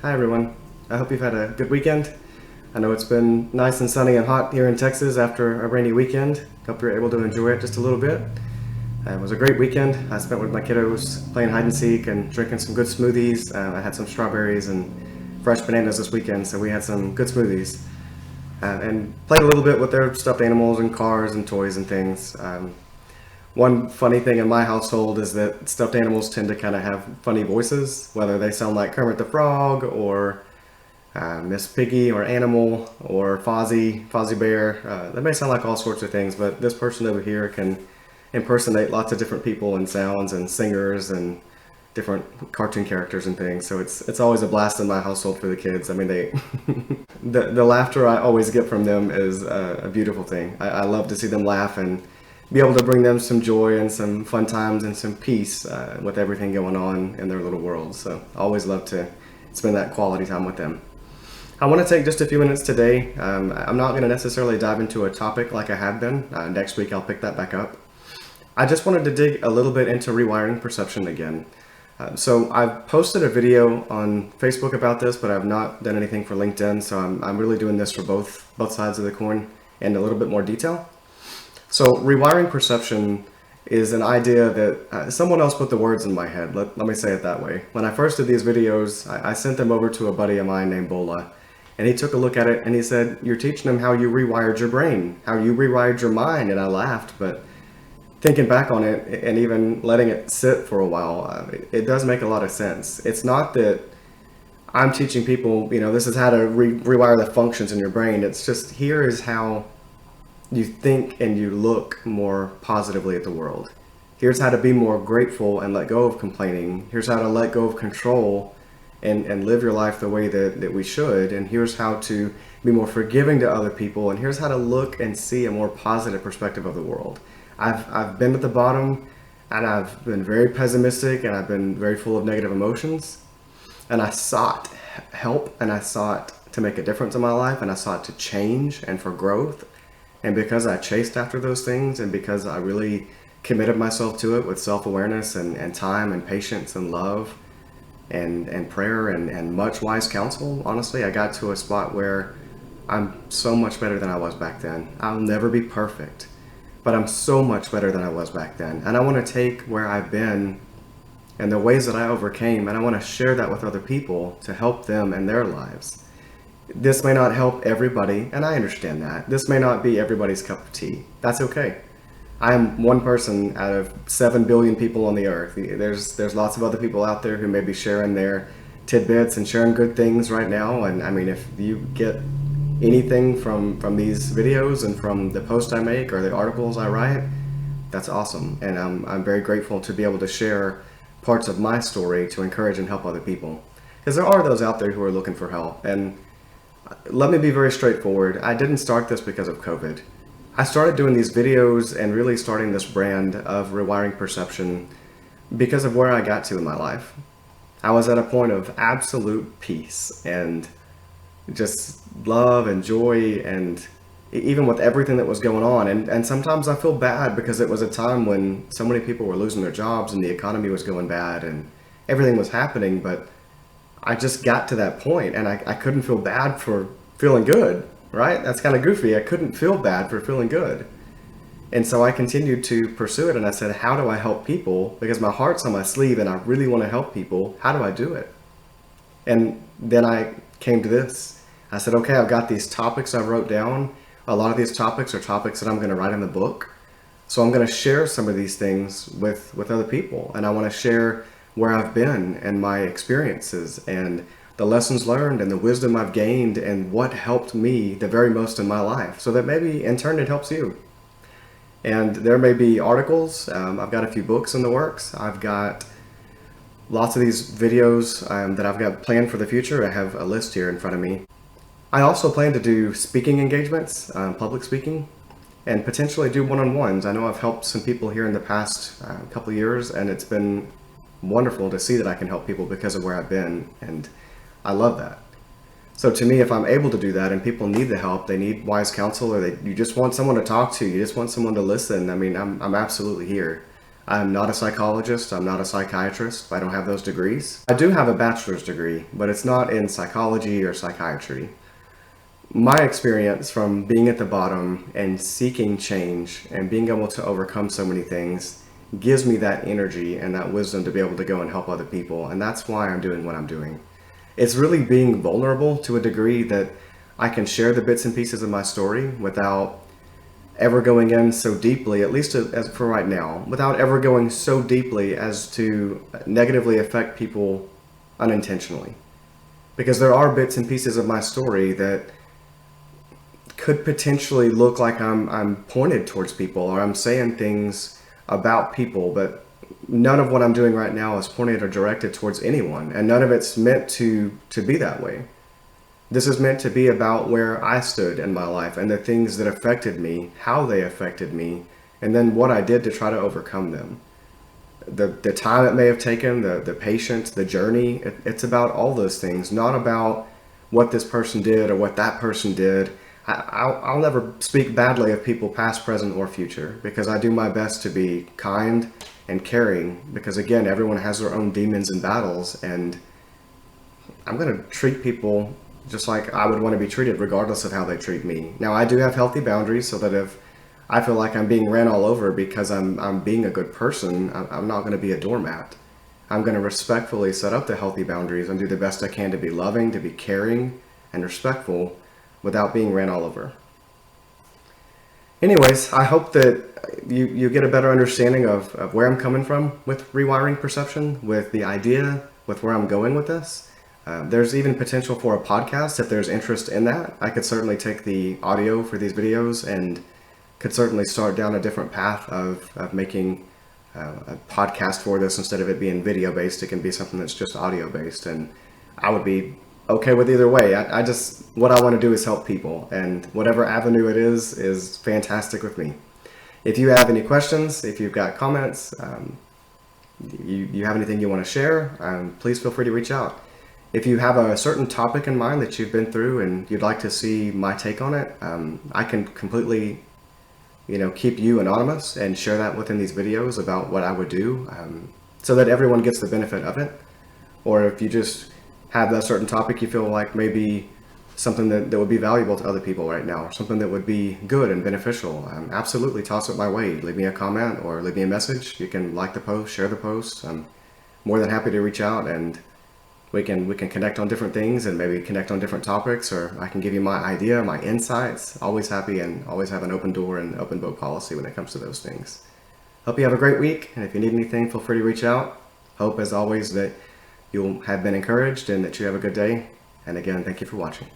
Hi everyone. I hope you've had a good weekend. I know it's been nice and sunny and hot here in Texas after a rainy weekend. Hope you're able to enjoy it just a little bit. It was a great weekend. I spent with my kiddos playing hide and seek and drinking some good smoothies. I had some strawberries and fresh bananas this weekend, so we had some good smoothies. And played a little bit with their stuffed animals and cars and toys and things. One funny thing in my household is that stuffed animals tend to kind of have funny voices, whether they sound like Kermit the Frog or Miss Piggy or Animal or Fozzie Bear. They may sound like all sorts of things, but this person over here can impersonate lots of different people and sounds and singers and different cartoon characters and things. So it's always a blast in my household for the kids. I mean, they the laughter I always get from them is a beautiful thing. I love to see them laugh and be able to bring them some joy and some fun times and some peace with everything going on in their little world. So I always love to spend that quality time with them. I want to take just a few minutes today. I'm not going to necessarily dive into a topic like I have been. Next week I'll pick that back up. I just wanted to dig a little bit into rewiring perception again. So I've posted a video on Facebook about this, but I've not done anything for LinkedIn. So I'm really doing this for both sides of the coin in a little bit more detail. So rewiring perception is an idea that someone else put the words in my head. Let me say it that way. When I first did these videos, I sent them over to a buddy of mine named Bola. And he took a look at it and he said, "You're teaching them how you rewired your brain, how you rewired your mind." And I laughed, but thinking back on it and even letting it sit for a while, it does make a lot of sense. It's not that I'm teaching people, this is how to rewire the functions in your brain. It's just, here is how you think and you look more positively at the world. Here's how to be more grateful and let go of complaining. Here's how to let go of control and live your life the way that we should. And here's how to be more forgiving to other people. And here's how to look and see a more positive perspective of the world. I've been at the bottom and I've been very pessimistic and I've been very full of negative emotions. And I sought help and I sought to make a difference in my life and I sought to change and for growth. And because I chased after those things and because I really committed myself to it with self-awareness and time and patience and love and prayer and much wise counsel, honestly, I got to a spot where I'm so much better than I was back then. I'll never be perfect, but I'm so much better than I was back then. And I want to take where I've been and the ways that I overcame, and I want to share that with other people to help them in their lives. This may not help everybody, and I understand that. This may not be everybody's cup of tea. That's okay. I am one person out of 7 billion people on the earth. There's lots of other people out there who may be sharing their tidbits and sharing good things right now. And I mean, if you get anything from these videos and from the posts I make or the articles I write, that's awesome. And I'm very grateful to be able to share parts of my story to encourage and help other people. Because there are those out there who are looking for help. And let me be very straightforward. I didn't start this because of COVID. I started doing these videos and really starting this brand of rewiring perception because of where I got to in my life. I was at a point of absolute peace and just love and joy, and even with everything that was going on. And sometimes I feel bad because it was a time when so many people were losing their jobs and the economy was going bad and everything was happening. But I just got to that point and I couldn't feel bad for feeling good, right? That's kind of goofy. I couldn't feel bad for feeling good. And so I continued to pursue it and I said, how do I help people? Because my heart's on my sleeve and I really want to help people. How do I do it? And then I came to this. I said, okay, I've got these topics I wrote down. A lot of these topics are topics that I'm going to write in the book. So I'm going to share some of these things with other people. And I want to share where I've been and my experiences and the lessons learned and the wisdom I've gained and what helped me the very most in my life, so that maybe in turn it helps you. And there may be articles. I've got a few books in the works. I've got lots of these videos that I've got planned for the future. I have a list here in front of me. I also plan to do speaking engagements, public speaking, and potentially do one-on-ones. I know I've helped some people here in the past couple of years, and it's been wonderful to see that I can help people because of where I've been, and I love that. So to me, if I'm able to do that and people need the help, they need wise counsel, or you just want someone to talk to, you just want someone to listen, I mean, I'm absolutely here. I'm not a psychologist, I'm not a psychiatrist, I don't have those degrees. I do have a bachelor's degree, but it's not in psychology or psychiatry. My experience from being at the bottom and seeking change and being able to overcome so many things gives me that energy and that wisdom to be able to go and help other people, and that's why I'm doing what I'm doing. It's really being vulnerable to a degree that I can share the bits and pieces of my story without ever going in so deeply, at least as for right now, without ever going so deeply as to negatively affect people unintentionally. Because there are bits and pieces of my story that could potentially look like I'm pointed towards people or I'm saying things about people, but none of what I'm doing right now is pointed or directed towards anyone, and none of it's meant to be that way. This is meant to be about where I stood in my life and the things that affected me, how they affected me, and then what I did to try to overcome them. The time it may have taken, the patience, the journey, it's about all those things, not about what this person did or what that person did. I'll never speak badly of people past, present, or future, because I do my best to be kind and caring, because again, everyone has their own demons and battles, and I'm going to treat people just like I would want to be treated regardless of how they treat me. Now, I do have healthy boundaries so that if I feel like I'm being ran all over because I'm being a good person, I'm not going to be a doormat. I'm going to respectfully set up the healthy boundaries and do the best I can to be loving, to be caring, and respectful without being ran all over. Anyways, I hope that you get a better understanding of where I'm coming from with rewiring perception, with the idea, with where I'm going with this. There's even potential for a podcast if there's interest in that. I could certainly take the audio for these videos and could certainly start down a different path of making a podcast for this. Instead of it being video based, it can be something that's just audio based, and I would be okay with either way. I just, what I want to do is help people, and whatever avenue it is fantastic with me. If you have any questions, if you've got comments, you have anything you want to share, please feel free to reach out. If you have a certain topic in mind that you've been through and you'd like to see my take on it, I can completely, keep you anonymous and share that within these videos about what I would do, so that everyone gets the benefit of it. Or if you just have a certain topic you feel like maybe something that would be valuable to other people right now, or something that would be good and beneficial, absolutely toss it my way. Leave me a comment or leave me a message. You can like the post, share the post. I'm more than happy to reach out, and we can connect on different things and maybe connect on different topics, or I can give you my idea, my insights. Always happy and always have an open door and open book policy when it comes to those things. Hope you have a great week, and if you need anything, feel free to reach out. Hope, as always, that you'll have been encouraged and that you have a good day. And again, thank you for watching.